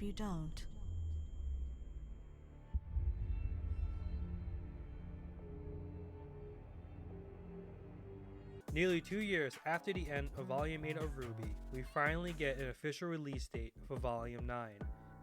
you don't. Nearly 2 years after the end of Volume 8 of RWBY, we finally get an official release date for Volume 9.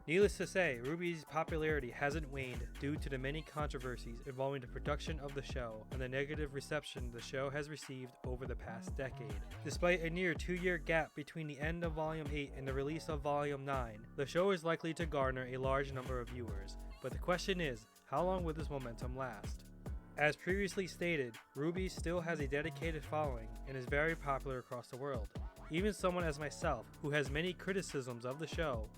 Needless to say, RWBY's popularity hasn't waned due to the many controversies involving the production of the show and the negative reception the show has received over the past decade. Despite a near 2-year gap between the end of Volume 8 and the release of Volume 9, the show is likely to garner a large number of viewers. But the question is, how long will this momentum last? As previously stated, RWBY still has a dedicated following and is very popular across the world. Even someone as myself, who has many criticisms of the show,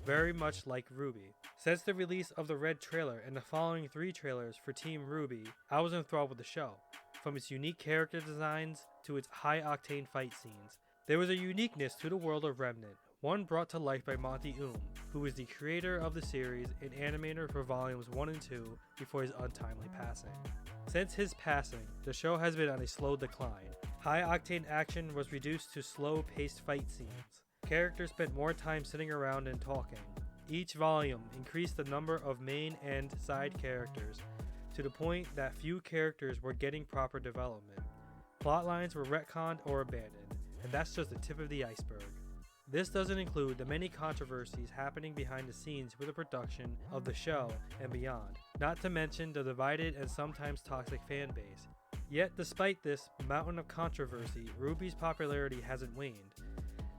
very much like RWBY. Since the release of the Red trailer and the following 3 trailers for Team RWBY, I was enthralled with the show. From its unique character designs to its high-octane fight scenes. There was a uniqueness to the world of Remnant, one brought to life by Monty who is the creator of the series and animator for Volumes 1 and 2 before his untimely passing. Since his passing, the show has been on a slow decline. High-octane action was reduced to slow-paced fight scenes. Characters spent more time sitting around and talking. Each volume increased the number of main and side characters to the point that few characters were getting proper development. Plotlines were retconned or abandoned, and that's just the tip of the iceberg. This doesn't include the many controversies happening behind the scenes with the production of the show and beyond, not to mention the divided and sometimes toxic fan base. Yet despite this mountain of controversy, RWBY's popularity hasn't waned.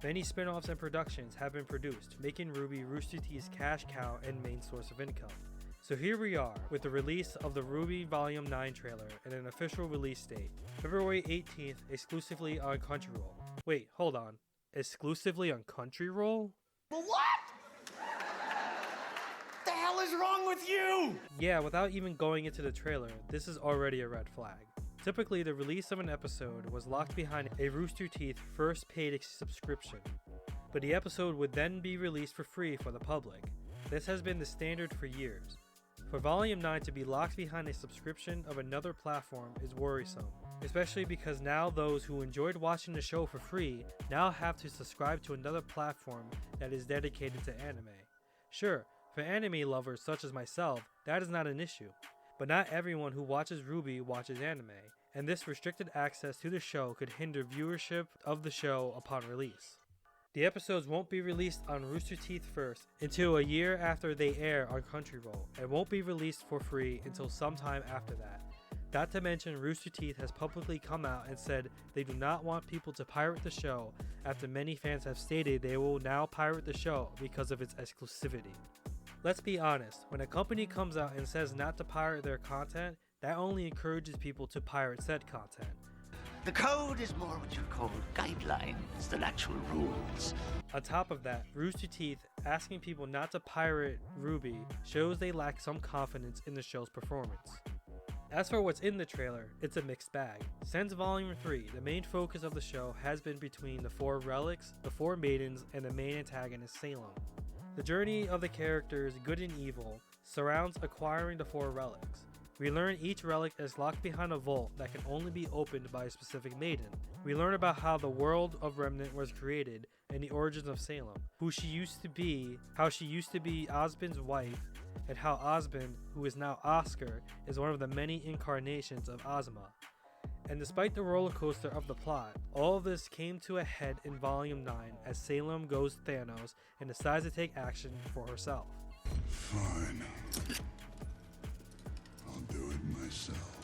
Many spin-offs and productions have been produced, making RWBY Rooster Teeth's cash cow and main source of income. So here we are, with the release of the RWBY Volume 9 trailer and an official release date, February 18th, exclusively on Crunchyroll. Wait, hold on. Exclusively on Crunchyroll? What? The hell is wrong with you? Yeah, without even going into the trailer, this is already a red flag. Typically, the release of an episode was locked behind a Rooster Teeth first paid subscription, but the episode would then be released for free for the public. This has been the standard for years. For Volume 9 to be locked behind a subscription of another platform is worrisome, especially because now those who enjoyed watching the show for free now have to subscribe to another platform that is dedicated to anime. Sure, for anime lovers such as myself, that is not an issue, but not everyone who watches RWBY watches anime, and this restricted access to the show could hinder viewership of the show upon release. The episodes won't be released on Rooster Teeth first until a year after they air on Crunchyroll, and won't be released for free until sometime after that. Not to mention, Rooster Teeth has publicly come out and said they do not want people to pirate the show, after many fans have stated they will now pirate the show because of its exclusivity. Let's be honest, when a company comes out and says not to pirate their content, that only encourages people to pirate said content. The code is more what you call guidelines than actual rules. On top of that, Rooster Teeth asking people not to pirate RWBY shows they lack some confidence in the show's performance. As for what's in the trailer, it's a mixed bag. Since Volume 3, the main focus of the show has been between the 4 relics, the 4 maidens, and the main antagonist Salem. The journey of the characters, good and evil, surrounds acquiring the 4 relics. We learn each relic is locked behind a vault that can only be opened by a specific maiden. We learn about how the world of Remnant was created and the origins of Salem, how she used to be Osbin's wife, and how Osbin, who is now Oscar, is one of the many incarnations of Ozma. And despite the roller coaster of the plot, all of this came to a head in Volume 9 as Salem goes Thanos and decides to take action for herself. Fine. I'll do it myself.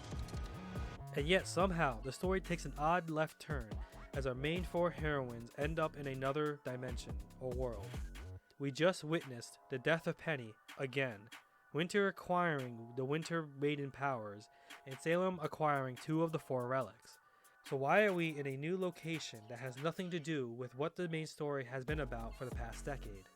And yet somehow, the story takes an odd left turn as our main 4 heroines end up in another dimension or world. We just witnessed the death of Penny again, Winter acquiring the Winter Maiden powers, and Salem acquiring 2 of the 4 relics. So why are we in a new location that has nothing to do with what the main story has been about for the past decade?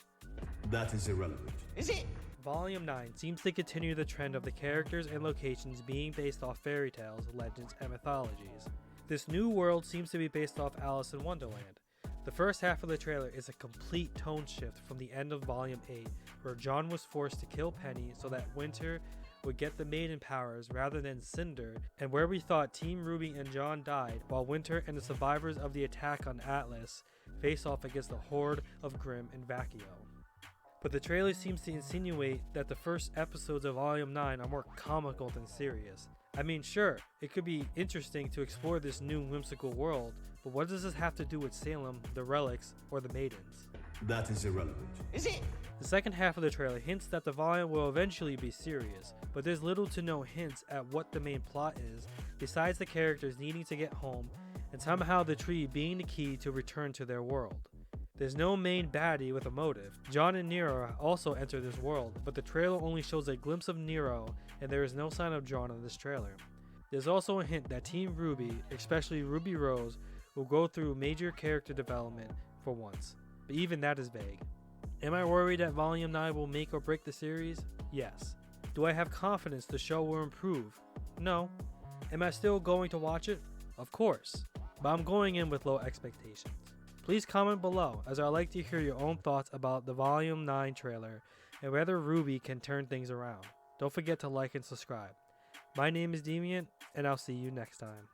That is irrelevant. Is it? Volume 9 seems to continue the trend of the characters and locations being based off fairy tales, legends, and mythologies. This new world seems to be based off Alice in Wonderland. The first half of the trailer is a complete tone shift from the end of Volume 8, where John was forced to kill Penny so that Winter would get the maiden powers rather than Cinder, and where we thought Team RWBY and John died, while Winter and the survivors of the attack on Atlas face off against the horde of Grimm and Vacchio. but the trailer seems to insinuate that the first episodes of Volume 9 are more comical than serious. I mean, sure, it could be interesting to explore this new whimsical world, but what does this have to do with Salem, the relics, or the maidens? That is irrelevant. Is it? The second half of the trailer hints that the volume will eventually be serious, but there's little to no hints at what the main plot is, besides the characters needing to get home, and somehow the tree being the key to return to their world. There's no main baddie with a motive. John and Nero also enter this world, but the trailer only shows a glimpse of Nero, and there is no sign of John in this trailer. There's also a hint that Team RWBY, especially Ruby Rose, will go through major character development for once, but even that is vague. Am I worried that Volume 9 will make or break the series? Yes. Do I have confidence the show will improve? No. Am I still going to watch it? Of course, but I'm going in with low expectations. Please comment below, as I'd like to hear your own thoughts about the Volume 9 trailer and whether RWBY can turn things around. Don't forget to like and subscribe. My name is Deviant, and I'll see you next time.